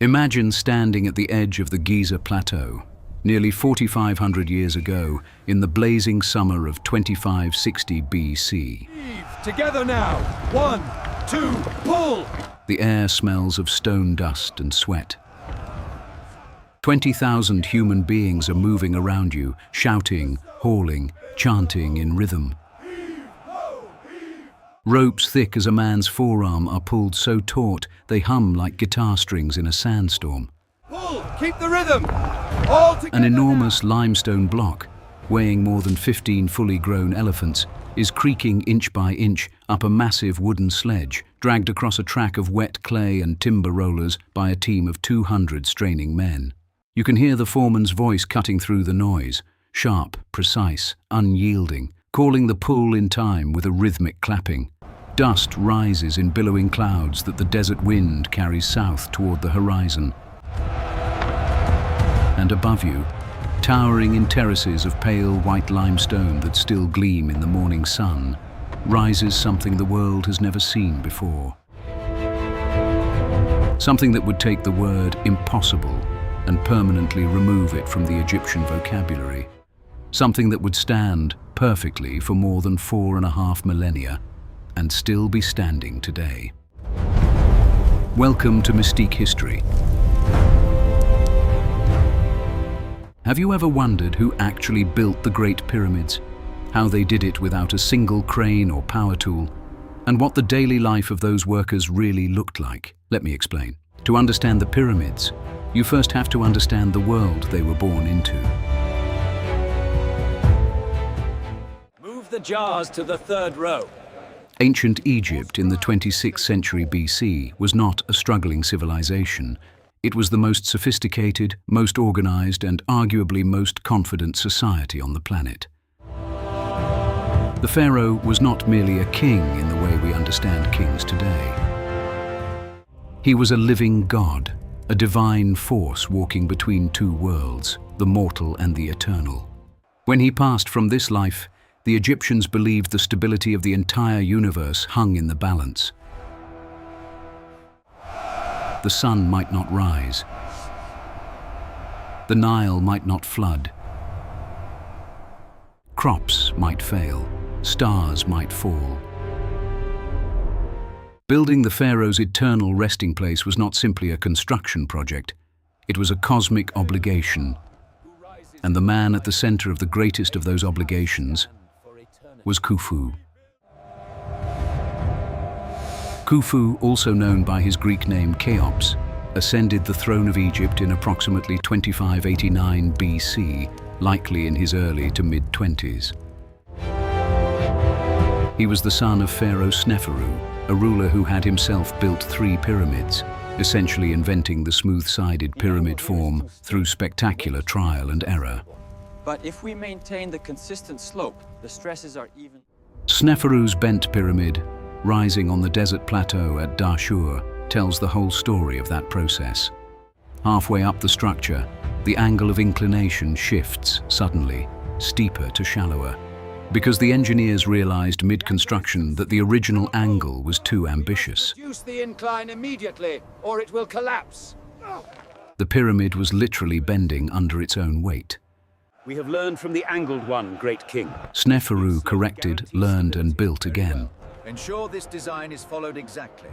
Imagine standing at the edge of the Giza plateau, nearly 4,500 years ago, in the blazing summer of 2560 BC. Together now! 1, 2, pull! The air smells of stone dust and sweat. 20,000 human beings are moving around you, shouting, hauling, chanting in rhythm. Ropes thick as a man's forearm are pulled so taut they hum like guitar strings in a sandstorm. Pull! Keep the rhythm! All together. An enormous limestone block, weighing more than 15 fully grown elephants, is creaking inch by inch up a massive wooden sledge, dragged across a track of wet clay and timber rollers by a team of 200 straining men. You can hear the foreman's voice cutting through the noise, sharp, precise, unyielding, calling the pull in time with a rhythmic clapping. Dust rises in billowing clouds that the desert wind carries south toward the horizon. And above you, towering in terraces of pale white limestone that still gleam in the morning sun, rises something the world has never seen before. Something that would take the word impossible and permanently remove it from the Egyptian vocabulary. Something that would stand perfectly for more than 4.5 millennia and still be standing today. Welcome to Mystique History. Have you ever wondered who actually built the Great Pyramids? How they did it without a single crane or power tool? And what the daily life of those workers really looked like? Let me explain. To understand the pyramids, you first have to understand the world they were born into. Move the jars to the third row. Ancient Egypt in the 26th century BC was not a struggling civilization. It was the most sophisticated, most organized, and arguably most confident society on the planet. The pharaoh was not merely a king in the way we understand kings today. He was a living god, a divine force walking between two worlds, the mortal and the eternal. When he passed from this life, the Egyptians believed the stability of the entire universe hung in the balance. The sun might not rise. The Nile might not flood. Crops might fail. Stars might fall. Building the pharaoh's eternal resting place was not simply a construction project. It was a cosmic obligation. And the man at the center of the greatest of those obligations was Khufu. Khufu, also known by his Greek name Cheops, ascended the throne of Egypt in approximately 2589 BC, likely in his early to mid-20s. He was the son of Pharaoh Sneferu, a ruler who had himself built 3 pyramids, essentially inventing the smooth-sided pyramid form through spectacular trial and error. But if we maintain the consistent slope, the stresses are even. Sneferu's bent pyramid, rising on the desert plateau at Dashur, tells the whole story of that process. Halfway up the structure, the angle of inclination shifts suddenly, steeper to shallower, because the engineers realized mid-construction that the original angle was too ambitious. Reduce the incline immediately, or it will collapse. The pyramid was literally bending under its own weight. We have learned from the angled one, great king. Sneferu corrected, learned, and built again. Ensure this design is followed exactly.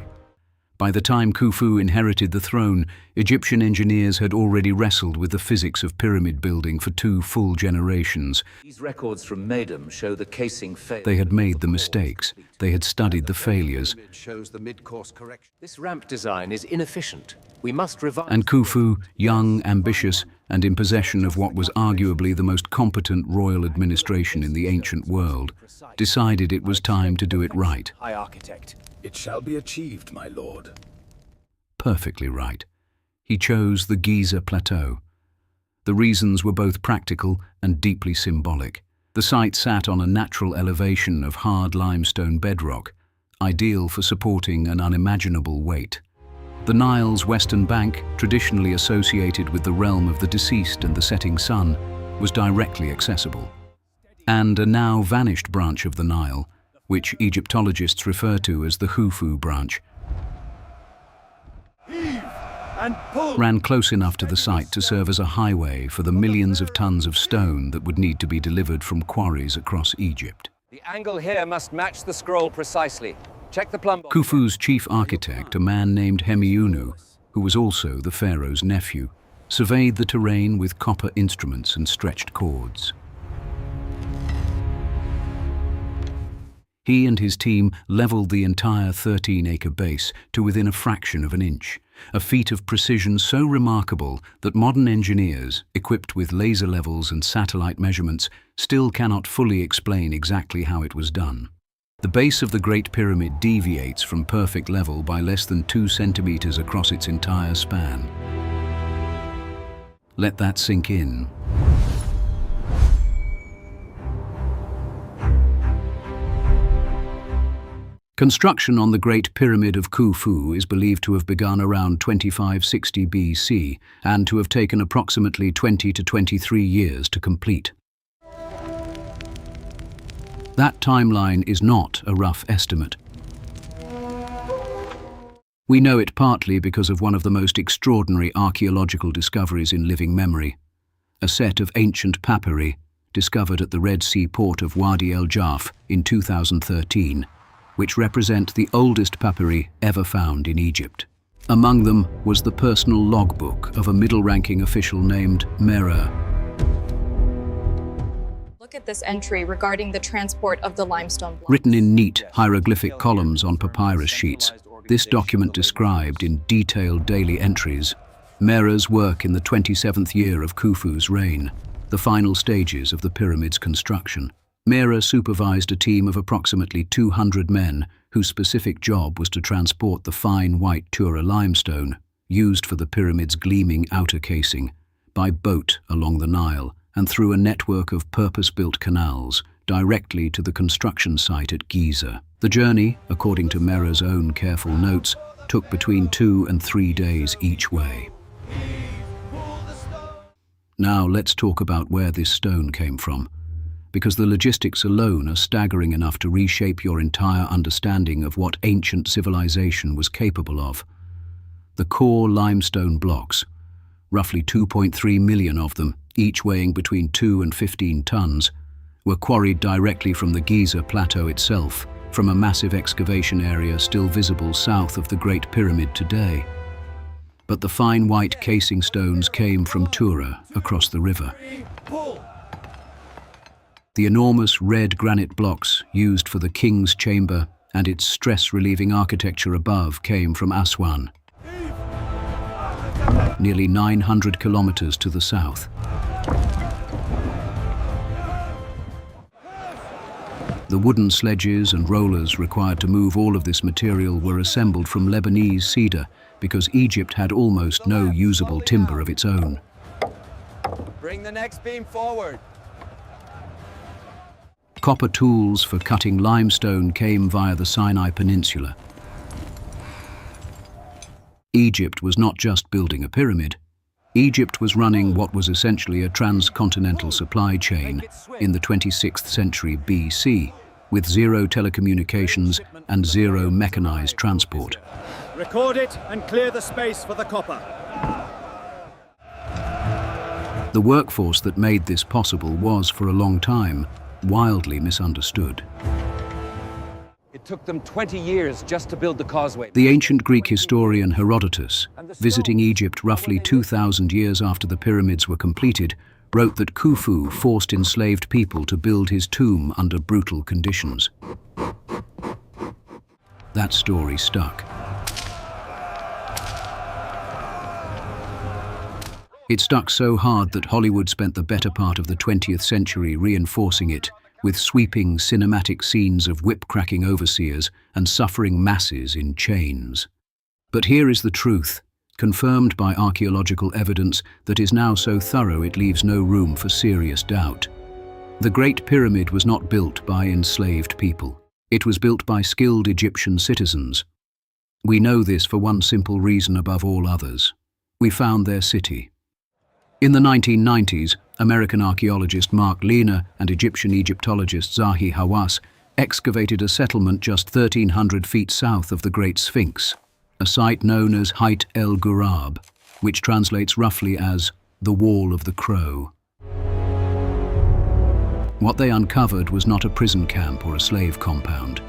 By the time Khufu inherited the throne, Egyptian engineers had already wrestled with the physics of pyramid building for 2 full generations. These records from Madam show the casing failed. They had made the mistakes. They had studied the failures. Shows the mid-course correction. This ramp design is inefficient. We must revise. And Khufu, young, ambitious, and in possession of what was arguably the most competent royal administration in the ancient world, decided it was time to do it right. High architect. It shall be achieved, my lord. Perfectly right. He chose the Giza plateau. The reasons were both practical and deeply symbolic. The site sat on a natural elevation of hard limestone bedrock, ideal for supporting an unimaginable weight. The Nile's western bank, traditionally associated with the realm of the deceased and the setting sun, was directly accessible. And a now vanished branch of the Nile, which Egyptologists refer to as the Khufu branch, ran close enough to the site to serve as a highway for the millions of tons of stone that would need to be delivered from quarries across Egypt. The angle here must match the scroll precisely. Check the plumb box. Khufu's chief architect, a man named Hemiunu, who was also the pharaoh's nephew, surveyed the terrain with copper instruments and stretched cords. He and his team leveled the entire 13-acre base to within a fraction of an inch, a feat of precision so remarkable that modern engineers, equipped with laser levels and satellite measurements, still cannot fully explain exactly how it was done. The base of the Great Pyramid deviates from perfect level by less than 2 centimeters across its entire span. Let that sink in. Construction on the Great Pyramid of Khufu is believed to have begun around 2560 BC and to have taken approximately 20 to 23 years to complete. That timeline is not a rough estimate. We know it partly because of one of the most extraordinary archaeological discoveries in living memory, a set of ancient papyri discovered at the Red Sea port of Wadi al-Jarf in 2013, which represent the oldest papyri ever found in Egypt. Among them was the personal logbook of a middle-ranking official named Marouard. Look at this entry regarding the transport of the limestone blocks. Written in neat hieroglyphic columns on papyrus sheets, this document described in detailed daily entries Marouard's work in the 27th year of Khufu's reign, the final stages of the pyramid's construction. Marouard supervised a team of approximately 200 men whose specific job was to transport the fine white Tura limestone, used for the pyramid's gleaming outer casing, by boat along the Nile and through a network of purpose-built canals directly to the construction site at Giza. The journey, according to Marouard's own careful notes, took between 2 and 3 days each way. Now let's talk about where this stone came from, because the logistics alone are staggering enough to reshape your entire understanding of what ancient civilization was capable of. The core limestone blocks, roughly 2.3 million of them, each weighing between 2 and 15 tons, were quarried directly from the Giza plateau itself, from a massive excavation area still visible south of the Great Pyramid today. But the fine white casing stones came from Tura across the river. The enormous red granite blocks used for the king's chamber and its stress-relieving architecture above came from Aswan, nearly 900 kilometers to the south. The wooden sledges and rollers required to move all of this material were assembled from Lebanese cedar because Egypt had almost no usable timber of its own. Bring the next beam forward. Copper tools for cutting limestone came via the Sinai Peninsula. Egypt was not just building a pyramid. Egypt was running what was essentially a transcontinental supply chain in the 26th century BC, with zero telecommunications and zero mechanized transport. Record it and clear the space for the copper. The workforce that made this possible was, for a long time, wildly misunderstood. It took them 20 years just to build the causeway. The ancient Greek historian Herodotus, visiting Egypt roughly 2,000 years after the pyramids were completed, wrote that Khufu forced enslaved people to build his tomb under brutal conditions. That story stuck. It stuck so hard that Hollywood spent the better part of the 20th century reinforcing it with sweeping cinematic scenes of whip-cracking overseers and suffering masses in chains. But here is the truth, confirmed by archaeological evidence that is now so thorough it leaves no room for serious doubt. The Great Pyramid was not built by enslaved people. It was built by skilled Egyptian citizens. We know this for one simple reason above all others. We found their city. In the 1990s, American archaeologist Mark Lehner and Egyptian Egyptologist Zahi Hawass excavated a settlement just 1,300 feet south of the Great Sphinx, a site known as Hayt el-Ghurab, which translates roughly as the Wall of the Crow. What they uncovered was not a prison camp or a slave compound.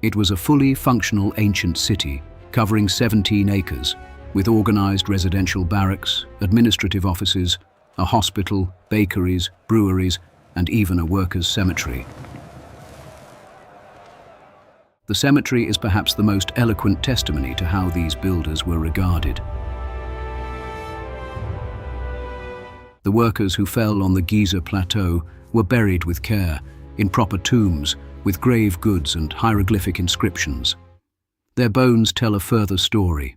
It was a fully functional ancient city covering 17 acres, with organized residential barracks, administrative offices, a hospital, bakeries, breweries, and even a workers' cemetery. The cemetery is perhaps the most eloquent testimony to how these builders were regarded. The workers who fell on the Giza plateau were buried with care, in proper tombs, with grave goods and hieroglyphic inscriptions. Their bones tell a further story.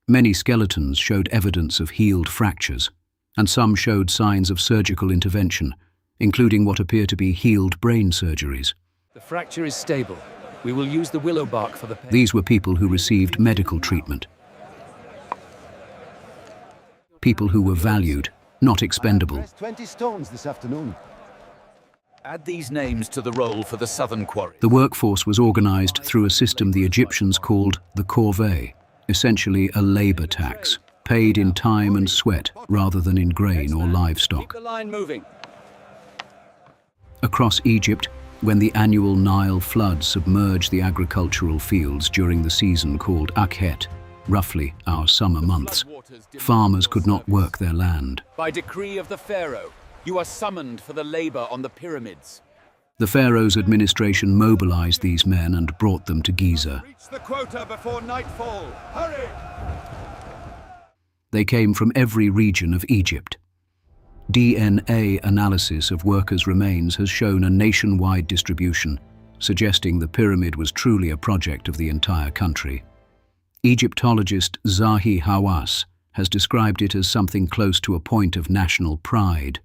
Many skeletons showed evidence of healed fractures, and some showed signs of surgical intervention, including what appear to be healed brain surgeries. The fracture is stable. We will use the willow bark for the pain. These were people who received medical treatment. People who were valued, not expendable. 20 stones this afternoon. Add these names to the roll for the southern quarry. The workforce was organized through a system the Egyptians called the corvée, essentially a labor tax, paid in time and sweat rather than in grain or livestock. Keep the line moving. Across Egypt, when the annual Nile flood submerged the agricultural fields during the season called Akhet, roughly our summer months, farmers could not work their land. By decree of the pharaoh, you are summoned for the labor on the pyramids. The pharaoh's administration mobilized these men and brought them to Giza. Reach the quota before nightfall. Hurry! They came from every region of Egypt. DNA analysis of workers' remains has shown a nationwide distribution, suggesting the pyramid was truly a project of the entire country. Egyptologist Zahi Hawass has described it as something close to a point of national pride,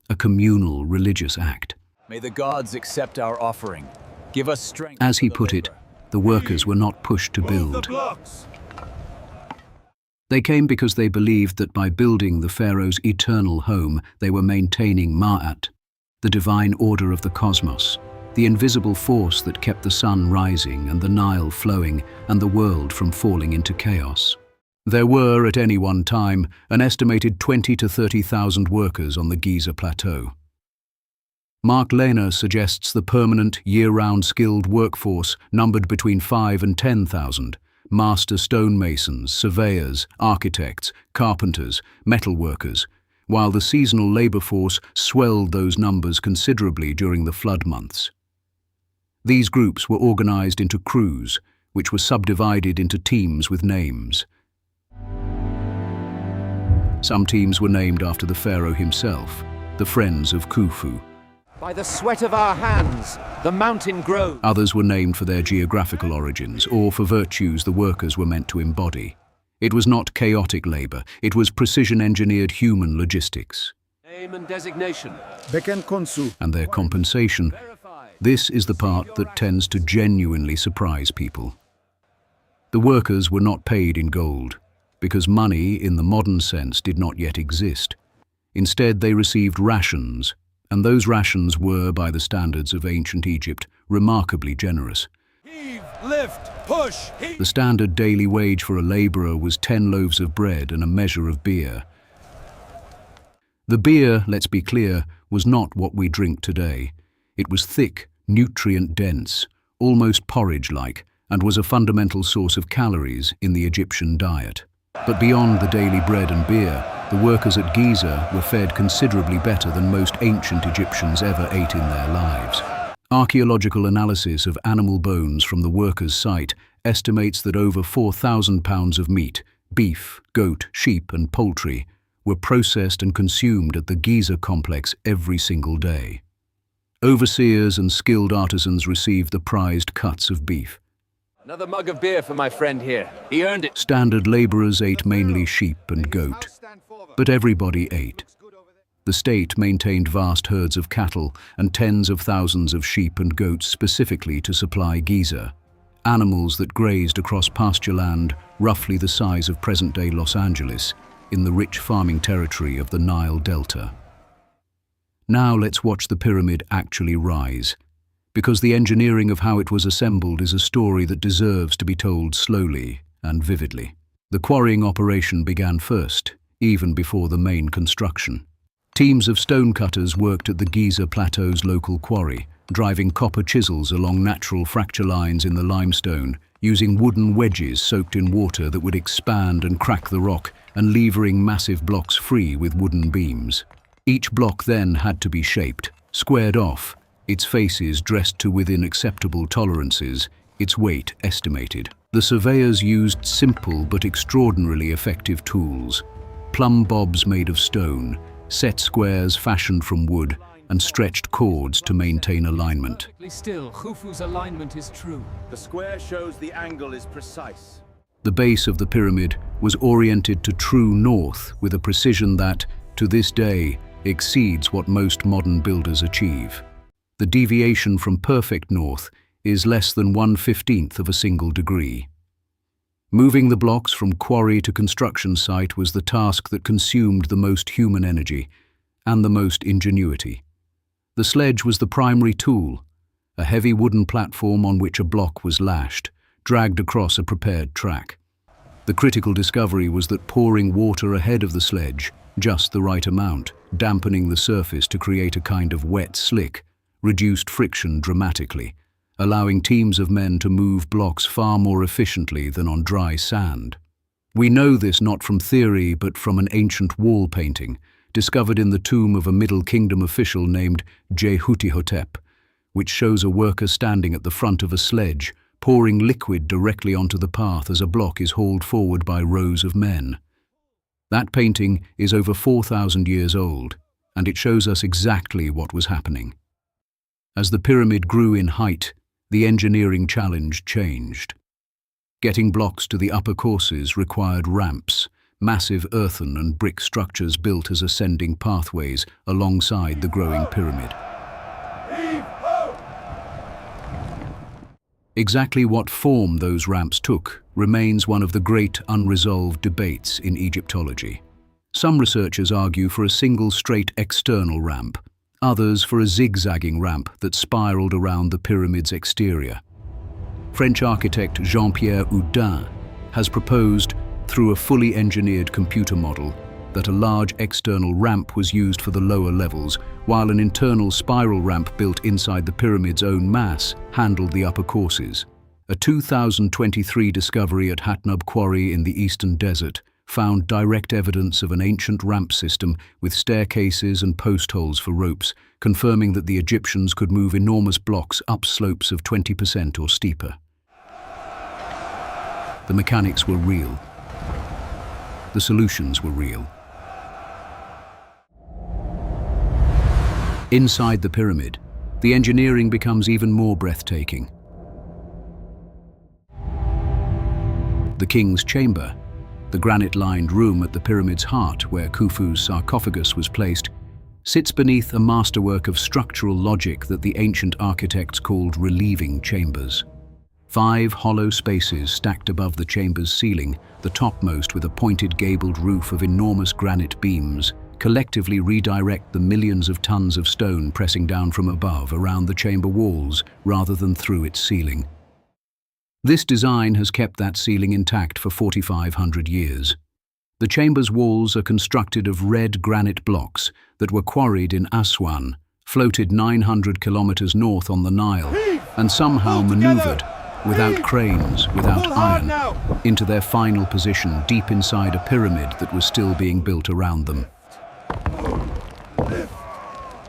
a communal religious act. May the gods accept our offering. Give us strength. As he put it, the workers were not pushed to build. They came because they believed that by building the pharaoh's eternal home, they were maintaining Ma'at, the divine order of the cosmos, the invisible force that kept the sun rising and the Nile flowing and the world from falling into chaos. There were, at any one time, an estimated 20 to 30,000 workers on the Giza plateau. Mark Lehner suggests the permanent, year-round skilled workforce numbered between 5 and 10,000, master stonemasons, surveyors, architects, carpenters, metalworkers, while the seasonal labor force swelled those numbers considerably during the flood months. These groups were organized into crews, which were subdivided into teams with names. Some teams were named after the pharaoh himself, the Friends of Khufu. By the sweat of our hands, the mountain grows. Others were named for their geographical origins or for virtues the workers were meant to embody. It was not chaotic labor, it was precision-engineered human logistics. Name and designation. Beken Konsu. And their compensation. This is the part that tends to genuinely surprise people. The workers were not paid in gold, because money in the modern sense did not yet exist. Instead, they received rations, and those rations were, by the standards of ancient Egypt, remarkably generous. Heave, lift, push, heave. The standard daily wage for a laborer was 10 loaves of bread and a measure of beer. The beer, let's be clear, was not what we drink today. It was thick, nutrient-dense, almost porridge-like, and was a fundamental source of calories in the Egyptian diet. But beyond the daily bread and beer, the workers at Giza were fed considerably better than most ancient Egyptians ever ate in their lives. Archaeological analysis of animal bones from the workers' site estimates that over 4,000 pounds of meat, beef, goat, sheep and poultry, were processed and consumed at the Giza complex every single day. Overseers and skilled artisans received the prized cuts of beef. Another mug of beer for my friend here. He earned it. Standard laborers ate mainly sheep and goat, but everybody ate. The state maintained vast herds of cattle and tens of thousands of sheep and goats specifically to supply Giza, animals that grazed across pasture land roughly the size of present-day Los Angeles in the rich farming territory of the Nile Delta. Now let's watch the pyramid actually rise, because the engineering of how it was assembled is a story that deserves to be told slowly and vividly. The quarrying operation began first, even before the main construction. Teams of stonecutters worked at the Giza Plateau's local quarry, driving copper chisels along natural fracture lines in the limestone, using wooden wedges soaked in water that would expand and crack the rock, and levering massive blocks free with wooden beams. Each block then had to be shaped, squared off, its faces dressed to within acceptable tolerances, its weight estimated. The surveyors used simple but extraordinarily effective tools: plumb bobs made of stone, set squares fashioned from wood, and stretched cords to maintain alignment. Still, Khufu's alignment is true. The square shows the angle is precise. The base of the pyramid was oriented to true north with a precision that, to this day, exceeds what most modern builders achieve. The deviation from perfect north is less than 1/15 of a single degree. Moving the blocks from quarry to construction site was the task that consumed the most human energy and the most ingenuity. The sledge was the primary tool, a heavy wooden platform on which a block was lashed, dragged across a prepared track. The critical discovery was that pouring water ahead of the sledge, just the right amount, dampening the surface to create a kind of wet slick, reduced friction dramatically, allowing teams of men to move blocks far more efficiently than on dry sand. We know this not from theory but from an ancient wall painting, discovered in the tomb of a Middle Kingdom official named Jehutihotep, which shows a worker standing at the front of a sledge, pouring liquid directly onto the path as a block is hauled forward by rows of men. That painting is over 4,000 years old, and it shows us exactly what was happening. As the pyramid grew in height, the engineering challenge changed. Getting blocks to the upper courses required ramps, massive earthen and brick structures built as ascending pathways alongside the growing pyramid. Exactly what form those ramps took remains one of the great unresolved debates in Egyptology. Some researchers argue for a single straight external ramp, others for a zigzagging ramp that spiraled around the pyramid's exterior. French architect Jean-Pierre Houdin has proposed, through a fully engineered computer model, that a large external ramp was used for the lower levels, while an internal spiral ramp built inside the pyramid's own mass handled the upper courses. A 2023 discovery at Hatnub Quarry in the Eastern Desert found direct evidence of an ancient ramp system with staircases and post holes for ropes, confirming that the Egyptians could move enormous blocks up slopes of 20% or steeper. The mechanics were real. The solutions were real. Inside the pyramid, the engineering becomes even more breathtaking. The king's chamber, the granite-lined room at the pyramid's heart where Khufu's sarcophagus was placed, sits beneath a masterwork of structural logic that the ancient architects called relieving chambers. 5 hollow spaces stacked above the chamber's ceiling, the topmost with a pointed gabled roof of enormous granite beams, collectively redirect the millions of tons of stone pressing down from above around the chamber walls rather than through its ceiling. This design has kept that ceiling intact for 4,500 years. The chamber's walls are constructed of red granite blocks that were quarried in Aswan, floated 900 kilometers north on the Nile, and somehow maneuvered, without cranes, without iron, into their final position deep inside a pyramid that was still being built around them.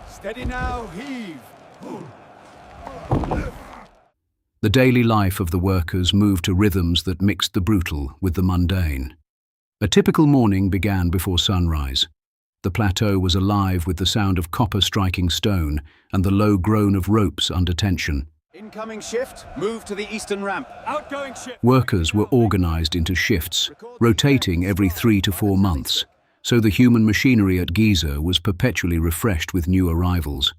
Steady now, heave. The daily life of the workers moved to rhythms that mixed the brutal with the mundane. A typical morning began before sunrise. The plateau was alive with the sound of copper striking stone and the low groan of ropes under tension. Incoming shift, move to the eastern ramp. Outgoing ship. Workers were organized into shifts, rotating every 3 to 4 months, so the human machinery at Giza was perpetually refreshed with new arrivals.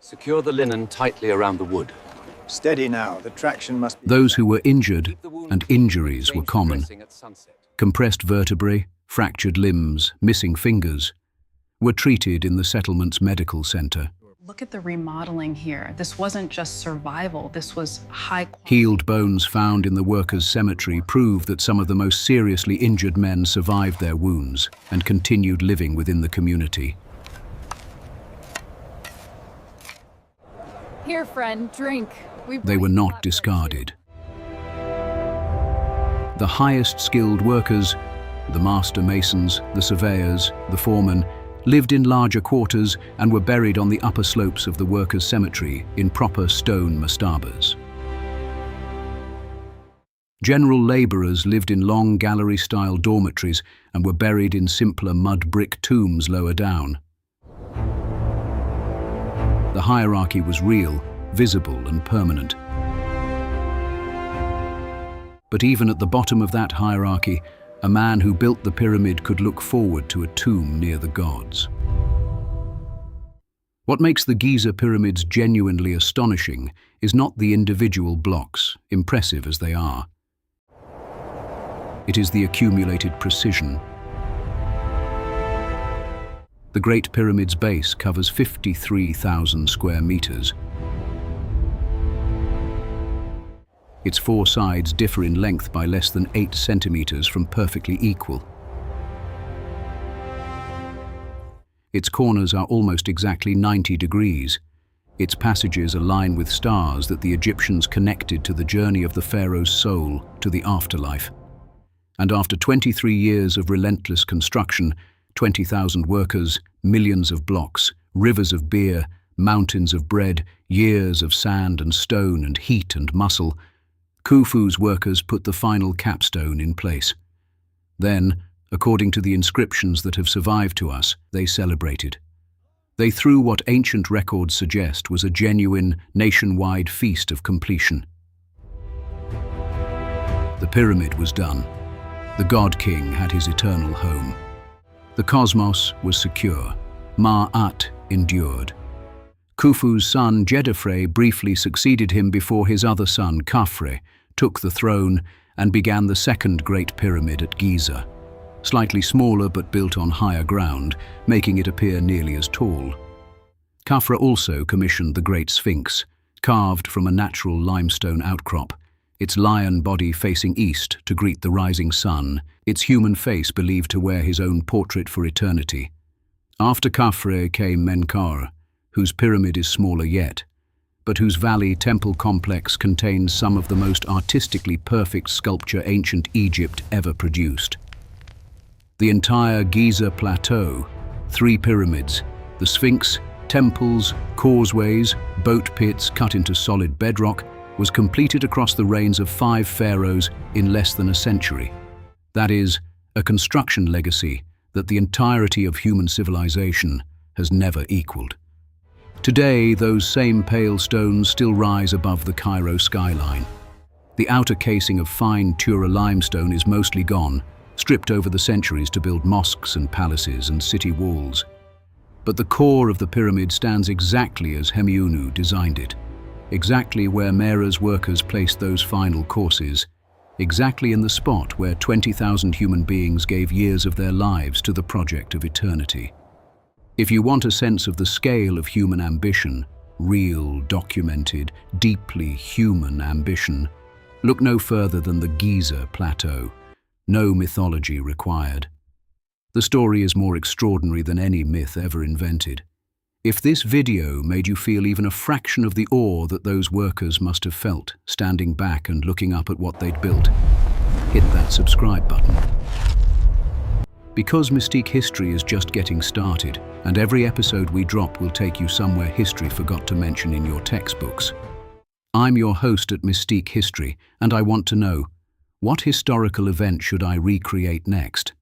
Secure the linen tightly around the wood. Steady now, the traction must be... Those who were injured, and injuries were common, compressed vertebrae, fractured limbs, missing fingers, were treated in the settlement's medical center. Look at the remodeling here. This wasn't just survival, this was high quality. Healed bones found in the workers' cemetery prove that some of the most seriously injured men survived their wounds and continued living within the community. Here, friend, drink. They were not discarded. The highest skilled workers, the master masons, the surveyors, the foremen, lived in larger quarters and were buried on the upper slopes of the workers' cemetery in proper stone mastabas. General laborers lived in long gallery-style dormitories and were buried in simpler mud brick tombs lower down. The hierarchy was real, visible and permanent. But even at the bottom of that hierarchy, a man who built the pyramid could look forward to a tomb near the gods. What makes the Giza pyramids genuinely astonishing is not the individual blocks, impressive as they are. It is the accumulated precision. The Great Pyramid's base covers 53,000 square meters. Its four sides differ in length by less than 8 centimeters from perfectly equal. Its corners are almost exactly 90 degrees. Its passages align with stars that the Egyptians connected to the journey of the pharaoh's soul to the afterlife. And after 23 years of relentless construction, 20,000 workers, millions of blocks, rivers of beer, mountains of bread, years of sand and stone and heat and muscle, Khufu's workers put the final capstone in place. Then, according to the inscriptions that have survived to us, they celebrated. They threw what ancient records suggest was a genuine, nationwide feast of completion. The pyramid was done. The God-King had his eternal home. The cosmos was secure. Ma'at endured. Khufu's son Djedefre briefly succeeded him before his other son Khafre took the throne and began the second Great Pyramid at Giza, slightly smaller but built on higher ground, making it appear nearly as tall. Khafre also commissioned the Great Sphinx, carved from a natural limestone outcrop, its lion body facing east to greet the rising sun, its human face believed to wear his own portrait for eternity. After Khafre came Menkaure, whose pyramid is smaller yet, but whose valley temple complex contains some of the most artistically perfect sculpture ancient Egypt ever produced. The entire Giza plateau, 3 pyramids, the Sphinx, temples, causeways, boat pits cut into solid bedrock, was completed across the reigns of 5 pharaohs in less than a century. That is, a construction legacy that the entirety of human civilization has never equaled. Today, those same pale stones still rise above the Cairo skyline. The outer casing of fine Tura limestone is mostly gone, stripped over the centuries to build mosques and palaces and city walls. But the core of the pyramid stands exactly as Hemiunu designed it, exactly where Mera's workers placed those final courses, exactly in the spot where 20,000 human beings gave years of their lives to the project of eternity. If you want a sense of the scale of human ambition, real, documented, deeply human ambition, look no further than the Giza plateau. No mythology required. The story is more extraordinary than any myth ever invented. If this video made you feel even a fraction of the awe that those workers must have felt, standing back and looking up at what they'd built, hit that subscribe button. Because Mystique History is just getting started, and every episode we drop will take you somewhere history forgot to mention in your textbooks. I'm your host at Mystique History, and I want to know, what historical event should I recreate next?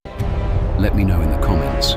Let me know in the comments.